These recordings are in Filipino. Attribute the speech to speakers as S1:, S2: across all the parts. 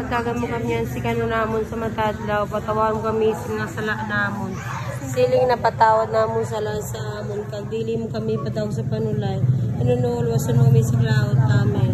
S1: Dagan mo kami yan si kano namon sa matadlaw. Patawan mo kami nga sala namon. Siling na patawad namon sala sa amon. Kagdili mo kami patawag sa panulay. Inunulwasan mo kami sa laot. Amen.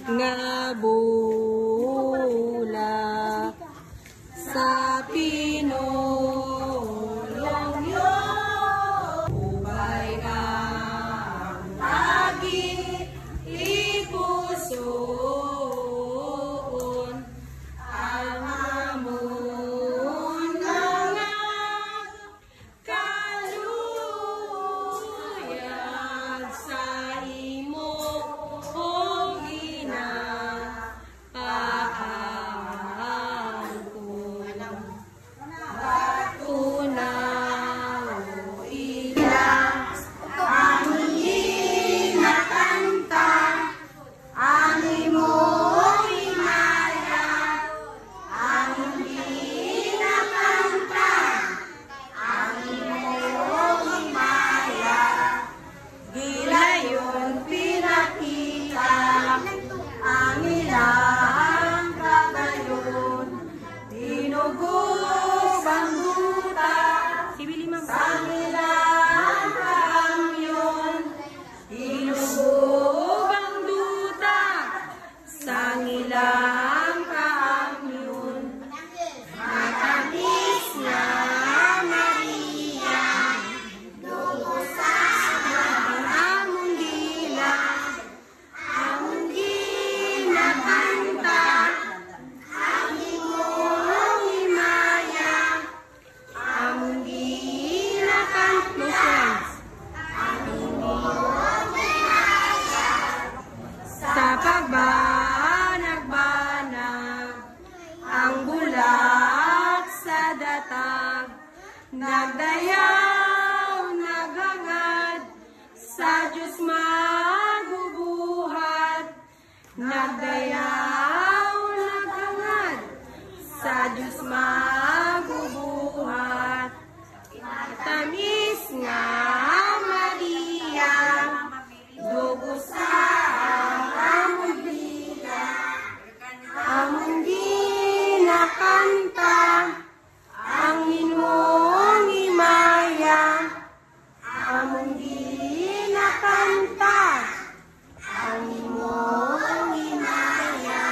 S1: Nga bulak sa pinulong yun, ubay ang lagi ipusoon ang amon nga kaluyag sa imo. Nagdayaw, naghangad, sa Diyos magubuhat. Nagdayaw, naghangad, sa Diyos magubuhat. Tamis nga Maria, dugo sa among biya, among ginakanta, ang inyong imaya, among ginakanta, ang inyong imaya.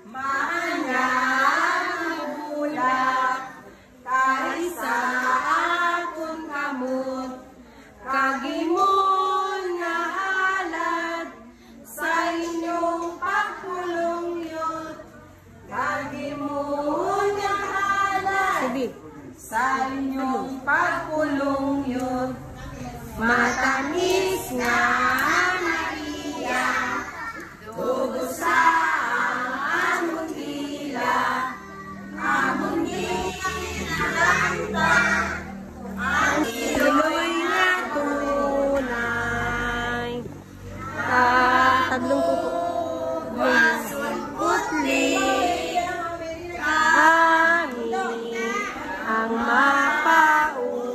S1: Maanyang bulak, kay sa akong kamot, kagimon nga halad, sa inyong pagpulungyot, kagimon nga halad, sa inyong pagpulungyot, matamis nga Maria, dugo sa among dila, among ginalangka, ang iloy nga tunay. Tatlong puto. Bason putli, amin ang mapauli,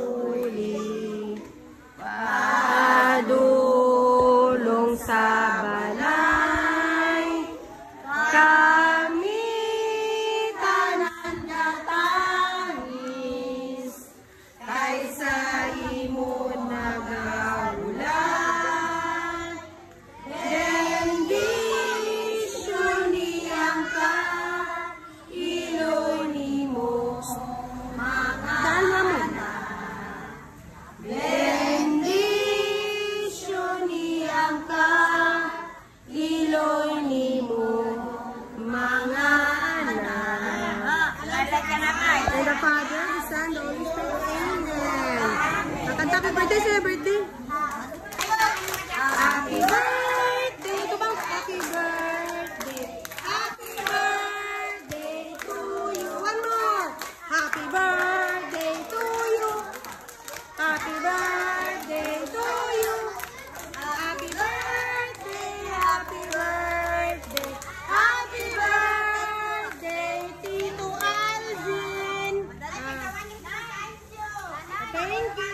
S1: padulong sa balay, kami tanan natangis, kaysa imo nagaulan, bendisyon niyang ka, ilo nimo mga bendisyon niyang ka, ilo nimo mga anak. To the Father, the Son, the Holy Spirit. Amen. Kakanta ka birthday, sa'yo birthday. Happy birthday! Ito bang happy birthday? Happy birthday to you. One more. Happy birthday to you. Happy birthday to you. Happy birthday, happy birthday. Happy birthday, Tito Alvin. Thank you.